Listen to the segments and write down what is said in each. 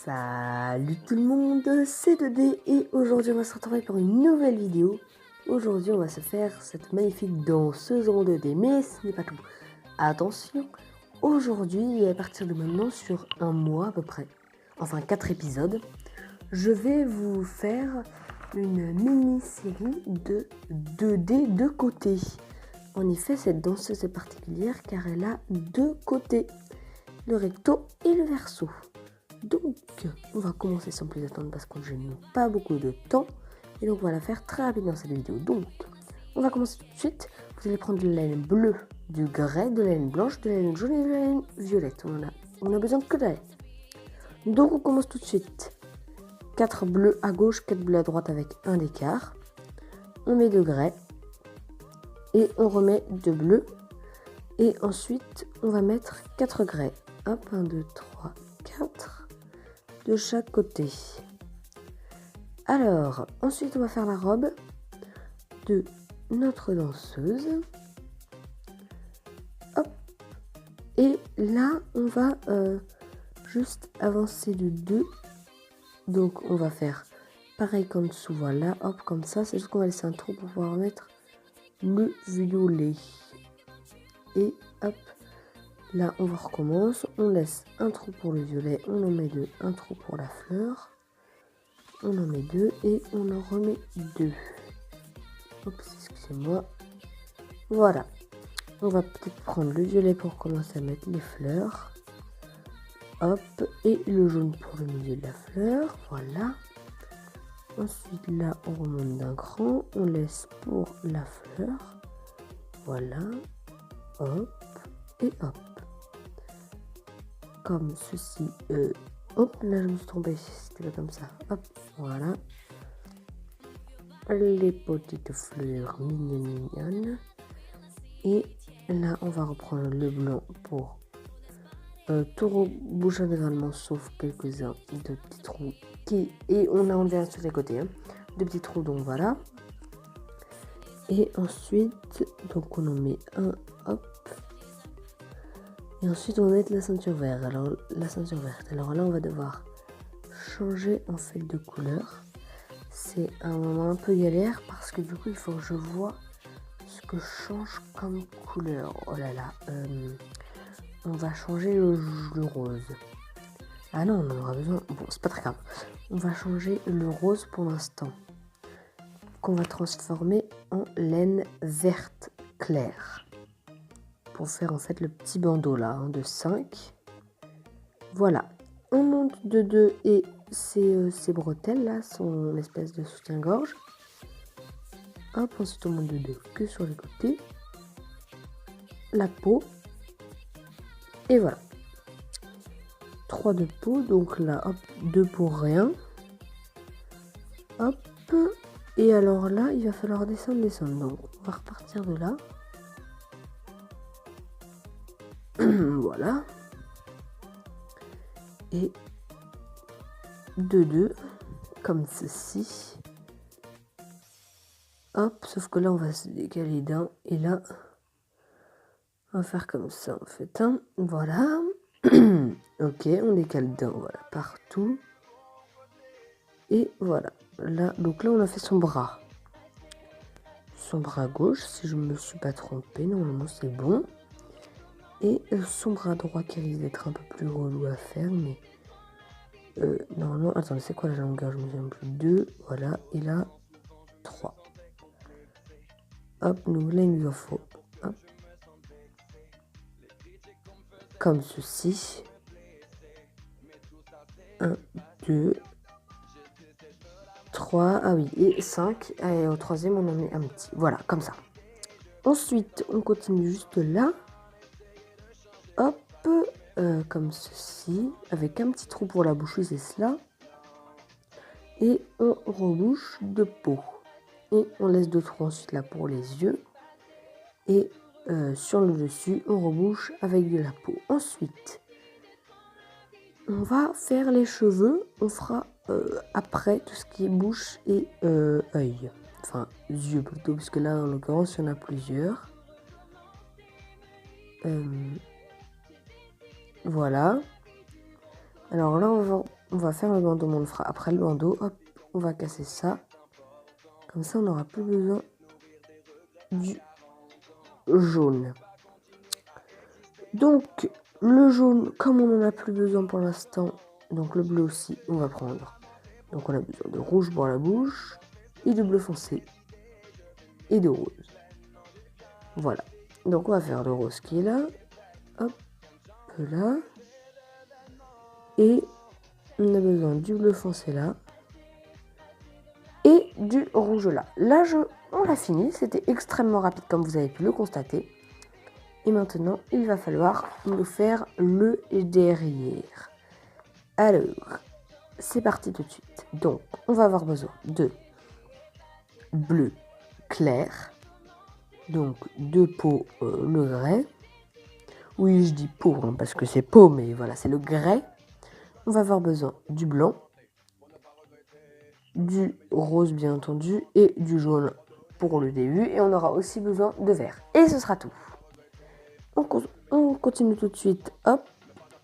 Salut tout le monde, c'est 2D et aujourd'hui on va se retrouver pour une nouvelle vidéo. Aujourd'hui on va se faire cette magnifique danseuse en 2D, mais ce n'est pas tout. Attention, aujourd'hui et à partir de maintenant sur un mois à peu près, enfin 4 épisodes, je vais vous faire une mini-série de 2D de côté. En effet, cette danseuse est particulière car elle a deux côtés, le recto et le verso. Donc, on va commencer sans plus attendre parce que je n'ai pas beaucoup de temps. Et donc, on va la faire très rapidement cette vidéo. Donc, on va commencer tout de suite. Vous allez prendre de la laine bleue, du grès, de la laine blanche, de la laine jaune et de la laine violette. On a besoin que de la laine. Donc, on commence tout de suite. 4 bleus à gauche, 4 bleus à droite avec un d'écart. On met de grès. Et on remet de bleu. Et ensuite, on va mettre 4 grès. Hop, 1, 2, 3, 4. De chaque côté. Alors, ensuite on va faire la robe de notre danseuse. Hop. Et là, on va juste avancer de 2. Donc, on va faire pareil qu'en dessous. Voilà, hop, comme ça. C'est juste qu'on va laisser un trou pour pouvoir mettre le violet. Et hop. Là, on recommence, on laisse un trou pour le violet, on en met 2, un trou pour la fleur, on en met 2 et on en remet 2. Oups, excusez-moi. Voilà. On va peut-être prendre le violet pour commencer à mettre les fleurs. Hop, et le jaune pour le milieu de la fleur, voilà. Ensuite, là, on remonte d'un cran, on laisse pour la fleur. Voilà. Hop, et hop. Comme ceci. Hop, là je me suis trompée, c'était pas comme ça. Hop, voilà. Les petites fleurs mignonnes. Et là, on va reprendre le blanc pour tout reboucher intégralement, sauf quelques-uns de petits trous. Et on a enlevé sur les côtés. Hein, de petits trous, donc voilà. Et ensuite, donc on en met un, hop. Et ensuite, on va mettre la ceinture verte. Alors, la ceinture verte. Alors là, on va devoir changer en fait de couleur. C'est un moment un peu galère parce que du coup, il faut que je vois ce que je change comme couleur. Oh là là. On va changer le rose. Ah non, on en aura besoin. Bon, c'est pas très grave. On va changer le rose pour l'instant. Qu'on va transformer en laine verte claire. Pour faire en fait le petit bandeau là, hein, de 5. Voilà. On monte de 2 et ces bretelles là, sont une espèce de soutien-gorge. Hop, ensuite on monte de 2 que sur les côtés. La peau. Et voilà. 3 de peau, donc là, hop, 2 pour rien. Hop. Et alors là, il va falloir descendre. Donc on va repartir de là. Voilà. Et de 2 comme ceci. Hop, sauf que là on va se décaler d'un et là on va faire comme ça en fait. Hein. Voilà. Ok, on décale d'un, voilà, partout. Et voilà. Là, donc là on a fait son bras. Son bras gauche, si je me suis pas trompée, normalement c'est bon. Et son bras droit qui risque d'être un peu plus relou à faire, mais normalement, attendez, c'est quoi la longueur? Je me souviens plus. 2, voilà, et là 3. Hop, nous là il nous en faut. Hop. Comme ceci. 1, 2, 3, ah oui, et 5. Et au troisième, on en met un petit. Voilà, comme ça. Ensuite, on continue juste là. Hop, comme ceci. Avec un petit trou pour la bouche, c'est cela. Et on rebouche de peau. Et on laisse 2 trous ensuite là pour les yeux. Et sur le dessus, on rebouche avec de la peau. Ensuite, on va faire les cheveux. On fera après tout ce qui est bouche et œil. Enfin, yeux plutôt, parce que là, en l'occurrence, il y en a plusieurs. Voilà. Alors là, on va faire le bandeau, mais on le fera après le bandeau. Hop, on va casser ça. Comme ça, on n'aura plus besoin du jaune. Donc, le jaune, comme on n'en a plus besoin pour l'instant, donc le bleu aussi, on va prendre. Donc, on a besoin de rouge pour la bouche, et de bleu foncé, et de rose. Voilà. Donc, on va faire le rose qui est là. Hop, là. Et on a besoin du bleu foncé là. Et du rouge là. Là, on l'a fini. C'était extrêmement rapide comme vous avez pu le constater. Et maintenant, il va falloir nous faire le derrière. Alors, c'est parti tout de suite. Donc, on va avoir besoin de bleu clair. Donc, de peau, le grès. Oui, je dis peau, hein, parce que c'est peau, mais voilà, c'est le grès. On va avoir besoin du blanc, du rose, bien entendu, et du jaune pour le début. Et on aura aussi besoin de vert. Et ce sera tout. On continue tout de suite, hop,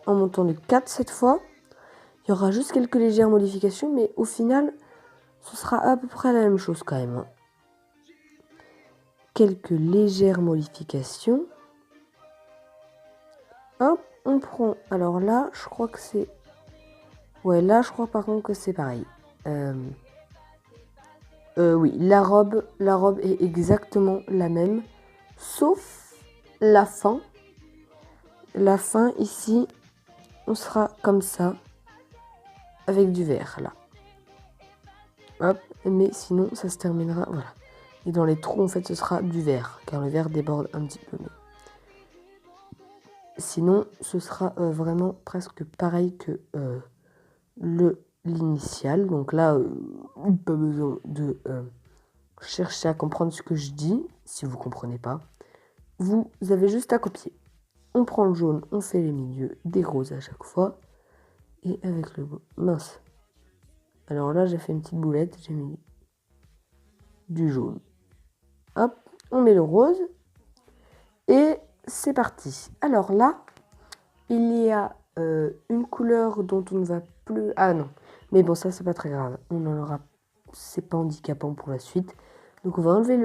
en montant de 4 cette fois. Il y aura juste quelques légères modifications, mais au final, ce sera à peu près la même chose quand même. Quelques légères modifications. Hop, on prend. Alors là, je crois que c'est... Ouais, là, je crois par contre que c'est pareil. Oui, la robe est exactement la même, sauf la fin. La fin, ici, on sera comme ça, avec du vert, là. Hop, mais sinon, ça se terminera, voilà. Et dans les trous, en fait, ce sera du vert, car le vert déborde un petit peu. Sinon, ce sera vraiment presque pareil que l'initial. Donc là, pas besoin de chercher à comprendre ce que je dis, si vous ne comprenez pas. Vous avez juste à copier. On prend le jaune, on fait les milieux, des roses à chaque fois. Et avec le mince. Alors là, j'ai fait une petite boulette, j'ai mis du jaune. Hop, on met le rose. Et c'est parti. Alors là, il y a une couleur dont on ne va plus... Ah non, mais bon, ça, c'est pas très grave. On en aura... C'est pas handicapant pour la suite. Donc, on va enlever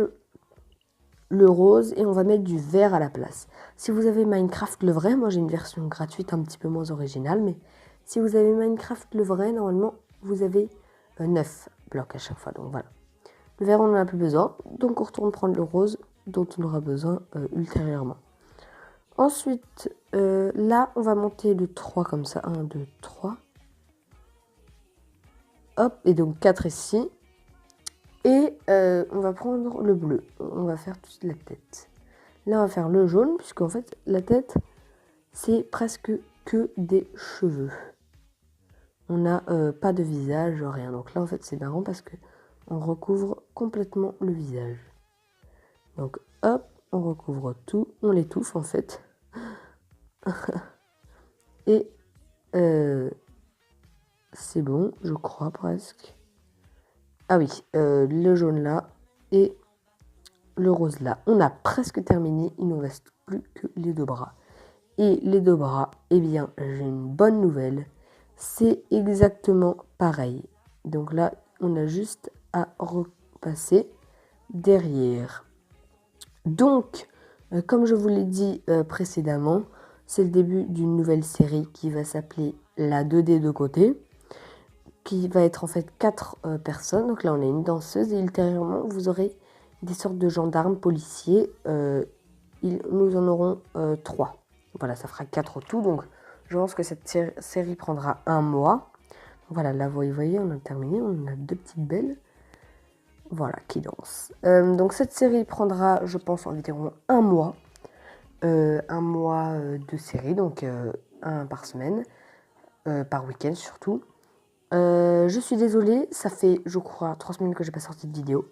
le rose et on va mettre du vert à la place. Si vous avez Minecraft le vrai, moi j'ai une version gratuite un petit peu moins originale, mais si vous avez Minecraft le vrai, normalement vous avez 9 blocs à chaque fois. Donc voilà. Le vert on n'en a plus besoin, donc on retourne prendre le rose dont on aura besoin ultérieurement. Ensuite, là on va monter de 3 comme ça. 1, 2, 3. Hop, et donc 4 ici. Et on va prendre le bleu. On va faire toute la tête. Là, on va faire le jaune, puisqu'en fait, la tête, c'est presque que des cheveux. On n'a pas de visage, rien. Donc là, en fait, c'est marrant parce que on recouvre complètement le visage. Donc, hop, on recouvre tout. On l'étouffe, en fait. Et c'est bon, je crois, presque. Ah oui, le jaune là et le rose là. On a presque terminé, il ne nous reste plus que les deux bras. Et les deux bras, eh bien, j'ai une bonne nouvelle. C'est exactement pareil. Donc là, on a juste à repasser derrière. Donc, comme je vous l'ai dit précédemment, c'est le début d'une nouvelle série qui va s'appeler La 2D de côté, qui va être en fait 4 personnes. Donc là, on a une danseuse et ultérieurement, vous aurez des sortes de gendarmes, policiers. Nous en aurons 3. Voilà, ça fera 4 au tout. Donc, je pense que cette série prendra 1 mois. Voilà, là, vous voyez, on a terminé. On a 2 petites belles. Voilà, qui dansent. Donc, cette série prendra, je pense, environ 1 mois. 1 mois de série, donc 1 par semaine. Par week-end, surtout. Je suis désolée, ça fait, je crois, 3 semaines que j'ai pas sorti de vidéo.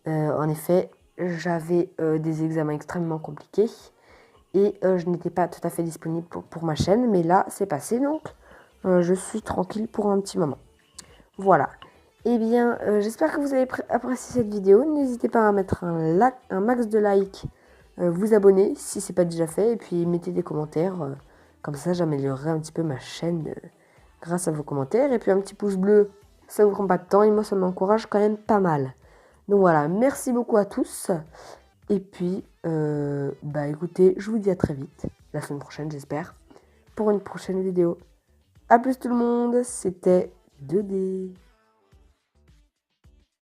En effet, j'avais des examens extrêmement compliqués et je n'étais pas tout à fait disponible pour ma chaîne, mais là, c'est passé, donc je suis tranquille pour un petit moment. Voilà. Eh bien, j'espère que vous avez apprécié cette vidéo. N'hésitez pas à mettre un max de likes, vous abonner si ce n'est pas déjà fait, et puis mettez des commentaires. Comme ça, j'améliorerai un petit peu ma chaîne. grâce à vos commentaires. Et puis un petit pouce bleu, ça vous prend pas de temps et moi ça m'encourage quand même pas mal. Donc voilà, merci beaucoup à tous. Et puis, écoutez, je vous dis à très vite, la semaine prochaine j'espère, pour une prochaine vidéo. A plus tout le monde, c'était 2D.